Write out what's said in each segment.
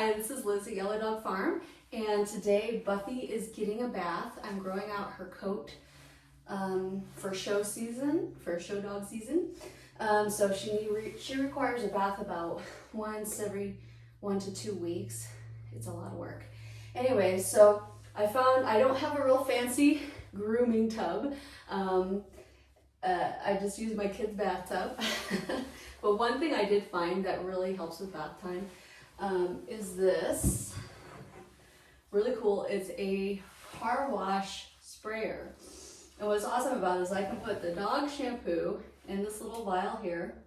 Hi, this is Liz at Yellow Dog Farm, and today Buffy is getting a bath. I'm growing out her coat for show dog season. So she requires a bath about once every 1 to 2 weeks. It's a lot of work. Anyway, so I don't have a real fancy grooming tub. I just use my kid's bathtub. But one thing I did find that really helps with bath time is this. Really cool. It's a car wash sprayer. And what's awesome about it is I can put the dog shampoo in this little vial here.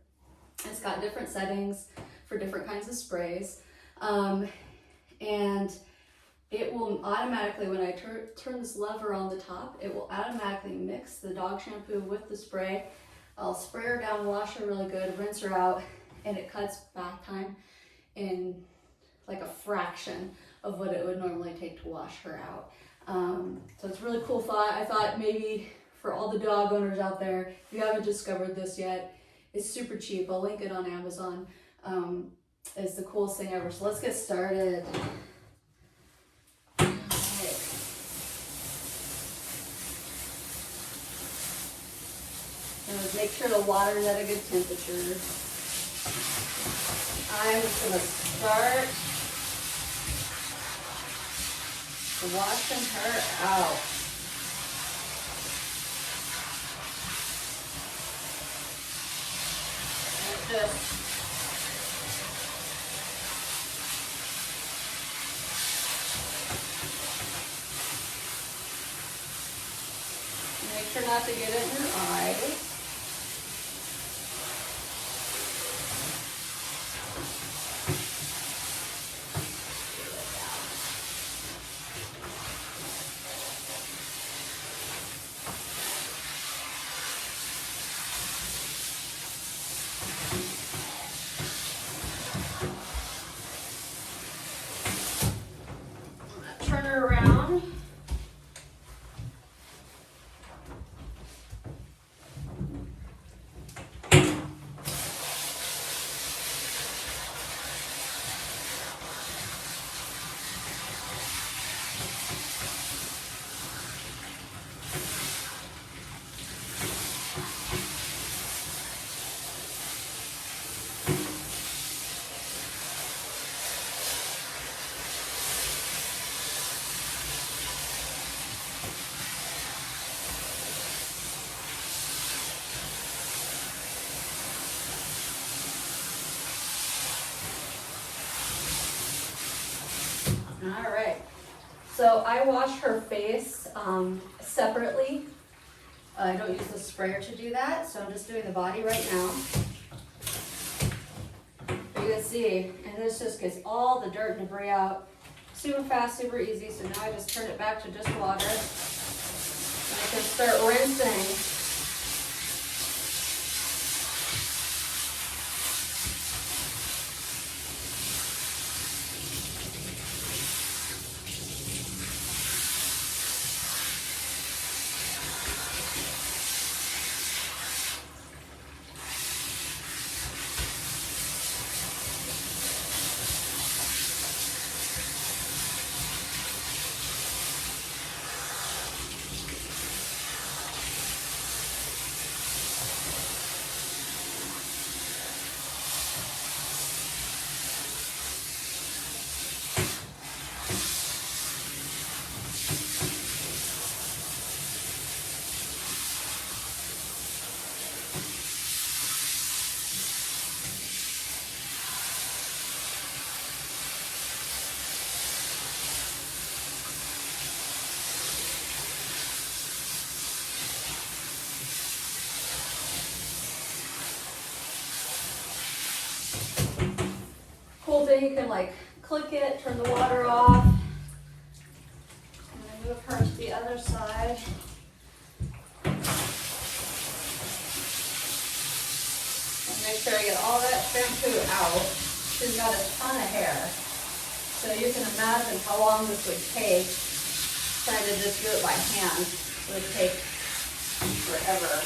It's got different settings for different kinds of sprays. And it will automatically, when I turn this lever on the top, it will automatically mix the dog shampoo with the spray. I'll spray her down, wash her really good, rinse her out, and it cuts bath time in like a fraction of what it would normally take to wash her out. So it's a really cool thought. I thought maybe for all the dog owners out there, if you haven't discovered this yet, it's super cheap. I'll link it on Amazon. It's the coolest thing ever. So let's get started. And make sure the water is at a good temperature. I'm just going to start washing her out. And just make sure not to get it in her eyes. Turn her around. All right, so I wash her face separately. I don't use the sprayer to do that, so I'm just doing the body right now. You can see, and this just gets all the dirt and debris out super fast, super easy. So now I just turn it back to just water, and I can start rinsing. Cool thing, you can like click it, turn the water off, and then move her to the other side. And make sure I get all that shampoo out. She's got a ton of hair. So you can imagine how long this would take. Trying to just do it by hand. It would take forever.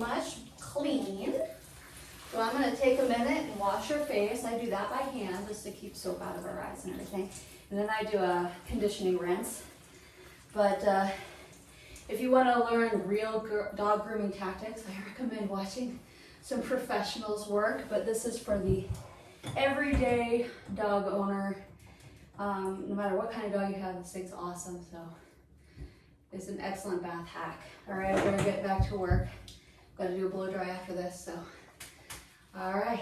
much clean. So I'm gonna take a minute and wash her face. I do that by hand just to keep soap out of her eyes and everything. And then I do a conditioning rinse. But if you want to learn real dog grooming tactics, I recommend watching some professionals work. But this is for the everyday dog owner. No matter what kind of dog you have, this thing's awesome. So it's an excellent bath hack. All right, I'm gonna get back to work. Got to do a blow dry after this. So, all right.